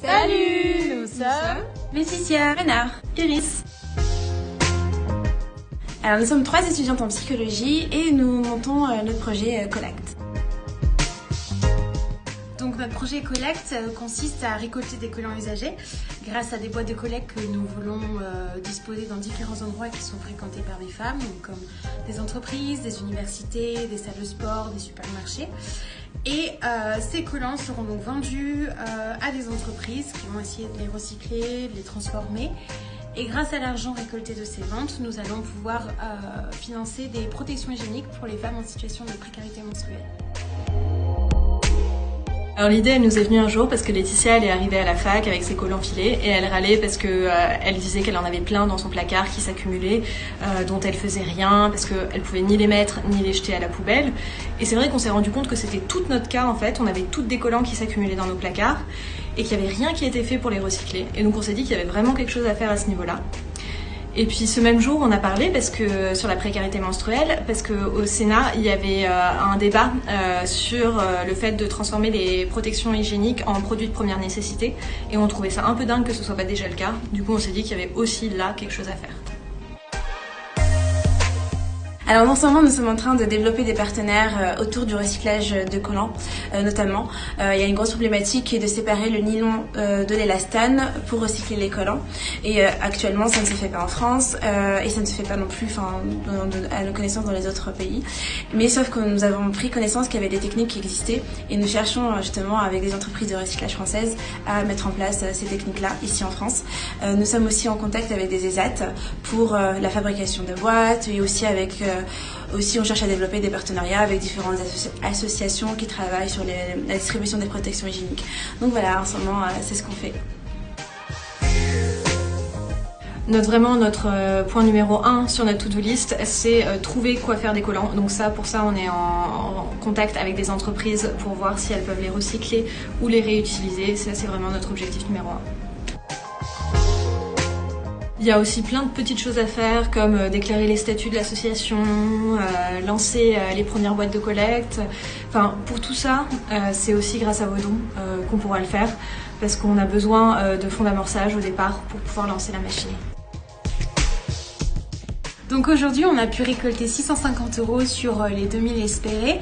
Salut, nous sommes Laetitia, Renard, Iris. Alors nous sommes 3 étudiantes en psychologie et nous montons notre projet Collect. Donc notre projet Collect consiste à récolter des collants usagés grâce à des boîtes de collecte que nous voulons disposer dans différents endroits qui sont fréquentés par des femmes, donc comme des entreprises, des universités, des salles de sport, des supermarchés. Et ces collants seront donc vendus à des entreprises qui vont essayer de les recycler, de les transformer. Et grâce à l'argent récolté de ces ventes, nous allons pouvoir financer des protections hygiéniques pour les femmes en situation de précarité menstruelle. Alors l'idée elle nous est venue un jour parce que Laetitia elle est arrivée à la fac avec ses collants filés et elle râlait parce que elle disait qu'elle en avait plein dans son placard qui s'accumulaient, dont elle faisait rien parce qu'elle pouvait ni les mettre ni les jeter à la poubelle. Et c'est vrai qu'on s'est rendu compte que c'était tout notre cas en fait, on avait toutes des collants qui s'accumulaient dans nos placards et qu'il n'y avait rien qui était fait pour les recycler. Et donc on s'est dit qu'il y avait vraiment quelque chose à faire à ce niveau-là. Et puis ce même jour, on a parlé sur la précarité menstruelle, parce qu'au Sénat, il y avait un débat sur le fait de transformer les protections hygiéniques en produits de première nécessité. Et on trouvait ça un peu dingue que ce soit pas déjà le cas. Du coup, on s'est dit qu'il y avait aussi là quelque chose à faire. Alors en ce moment, nous sommes en train de développer des partenaires autour du recyclage de collants, notamment. Il y a une grosse problématique qui est de séparer le nylon de l'élastane pour recycler les collants. Et actuellement, ça ne se fait pas en France et ça ne se fait pas non plus à nos connaissances dans les autres pays. Mais sauf que nous avons pris connaissance qu'il y avait des techniques qui existaient et nous cherchons justement avec des entreprises de recyclage françaises à mettre en place ces techniques-là ici en France. Nous sommes aussi en contact avec des ESAT pour la fabrication de boîtes et aussi on cherche à développer des partenariats avec différentes associations qui travaillent sur la distribution des protections hygiéniques. Donc voilà, en ce moment, c'est ce qu'on fait. Notre point numéro 1 sur notre to-do list, c'est trouver quoi faire des collants. Donc pour ça, on est en contact avec des entreprises pour voir si elles peuvent les recycler ou les réutiliser. Ça, c'est vraiment notre objectif numéro 1. Il y a aussi plein de petites choses à faire comme déclarer les statuts de l'association, lancer les premières boîtes de collecte. Enfin, pour tout ça, c'est aussi grâce à vos dons qu'on pourra le faire parce qu'on a besoin de fonds d'amorçage au départ pour pouvoir lancer la machine. Donc aujourd'hui, on a pu récolter 650 € sur les 2000 espérés.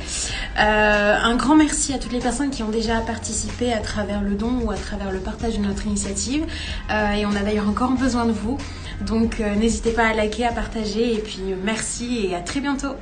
Un grand merci à toutes les personnes qui ont déjà participé à travers le don ou à travers le partage de notre initiative. Et on a d'ailleurs encore besoin de vous. Donc n'hésitez pas à liker, à partager et puis merci et à très bientôt.